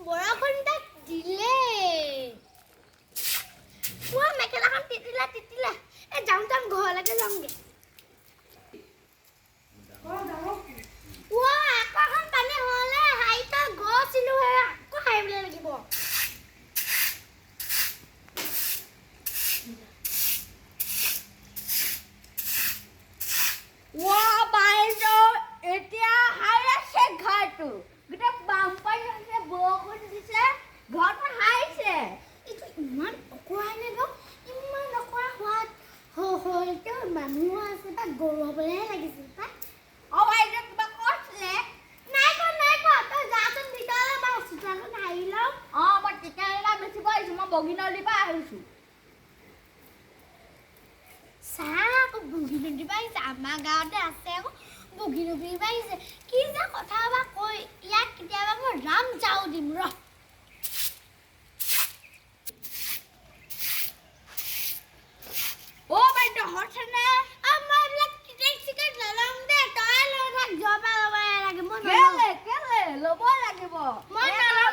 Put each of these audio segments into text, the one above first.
বৰষুণটা দিলে মেখেলাখন তিতিলে যাওঁ ঘৰলৈকে যামগে এখন পানী হলে হাইটা গৈছিলো আকৌ হাৰিবলৈ লাগিব এতিয়া হাই আছে ঘৰটো গোটেই বানপানী হৈছে বৰষুণ দিছে ঘৰটো হাইছে এইটো ইমান অকৰা নে ইমান অকৰা হোৱাত হয়তো মানুহ আছে তাত গৰু হ'বলৈহে লাগিছিল তাত বাইদেউ কিবা কৈছিলে নাই কোৱা তই যাচোন ভিতৰলৈ মই চোতালত আহি লওঁ মই টিকেলা বেচিব আহিছোঁ মই বগীনদীৰ পৰা আহিছোঁ চাহ আকৌ বগীনদীৰ পৰা আহিছে আমাৰ গাঁৱতে আছে আকৌ বগীনদীৰ পৰা আহিছে কি যে কথা বা কৈ ইয়াক কেতিয়াবা মই ৰাম যাওঁ দিম ৰ বাইদেউ হৈছেনে মই এইবিলাক টিকেট নলওঁ দে তই লৈ থাক জপা ল'ব লাগে মই কেলে ল'ব লাগিব মই নলওঁ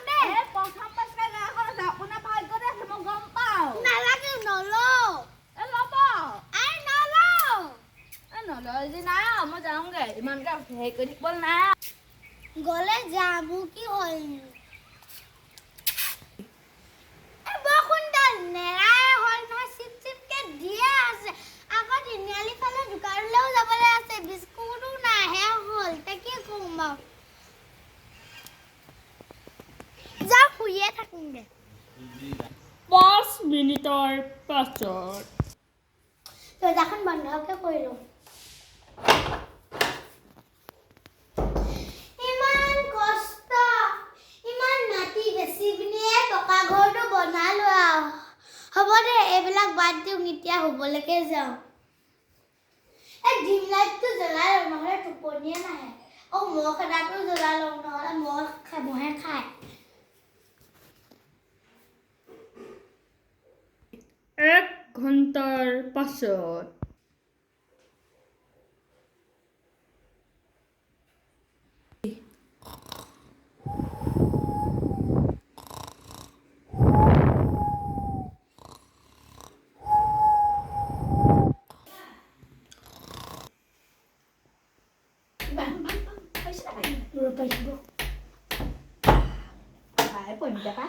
দে প্ৰথম পাঁচটা গাঁওখন আছে আপোনাৰ ভাগ্যতে আছে মই গম পাওঁ নালাগে নলওঁ ল'ব নলয় যদি নাই মই যাওঁগে ইমানকে হেৰি কৰি থাকিব নাই গ'লে যাম কি হ'ল বৰষুণডাল নেৰাই হ'ল নহয় চিপকে দিয়ে আছে আকৌ তিনিআলি ফালে দোকানলৈও যাবলৈ আছে বিস্কুটো নাহে হ'ল তাকে কওঁ বাৰু যাওঁ শুইয়ে থাকিমগে 5 মিনিটৰ পাছত দৰ্জাখন বন্ধকে কৰিলোঁ ইমান কষ্ট ইমান মাটি বেচি পিনিয়ে পকা ঘৰটো বনালো আৰু হ'ব দে এইবিলাক বাদ দিওঁ এতিয়া শুবলৈকে যাওঁ এই ডিম লাইটটো জ্বলাই লওঁ নহ'লে টোপনিয়ে নাহে মহ খেদাটো জ্বলাই লওঁ নহ'লে মহে খায় 1 ঘণ্টাৰ পাছত পঢ়িবা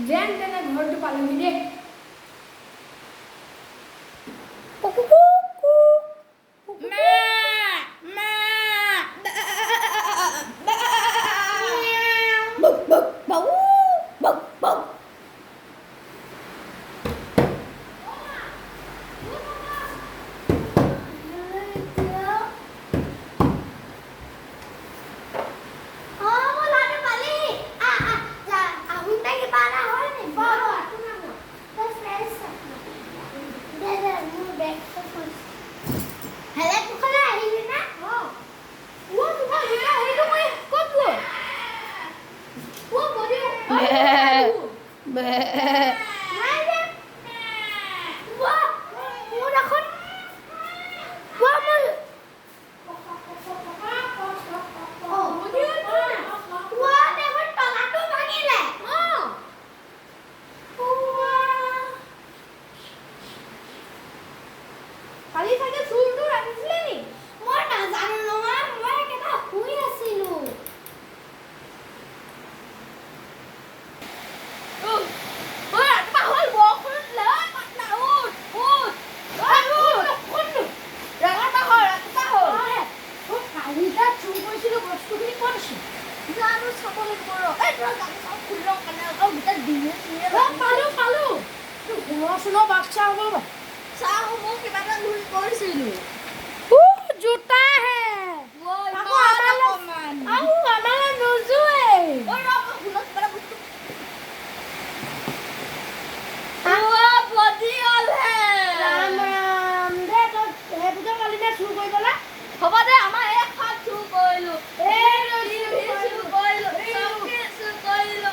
যেন তেনে ঘৰটো পালোহি দেই দিলো জোতা হে ঐ আকৌ আমালৈ নোজোৱে ঐ ৰ শুনক কিবা এটা বস্তু বডি অল হে ৰাম ৰাম দে তই সেইটোকে কালি নে চুৰ কৰি গ'লা হ'ব দে আমাৰ এক হাত চুৰ কৰিলো এই চুৰ কৰিলো চকী চুৰ কৰিলো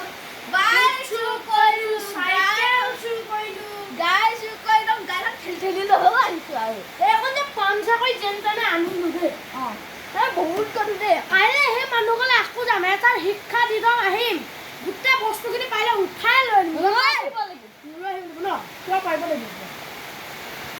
বাইক চুৰ কৰিলো চাইকেল চুৰ কৰিলো গাই চুৰ কৰিলো গাড়ীখন ঠেলি ঠেলি লৈ আহিছো আৰু এইখন যে পাম চাকৰি যেন তেনে আনিলো দেই অঁ এই বহুত কথা দেই কাইলৈ সেই মানুহকলে আকৌ যাম এটাৰ শিক্ষা দি দম আহিম গোটেই বস্তুখিনি পাৰিলে উঠাই লৈ আনিম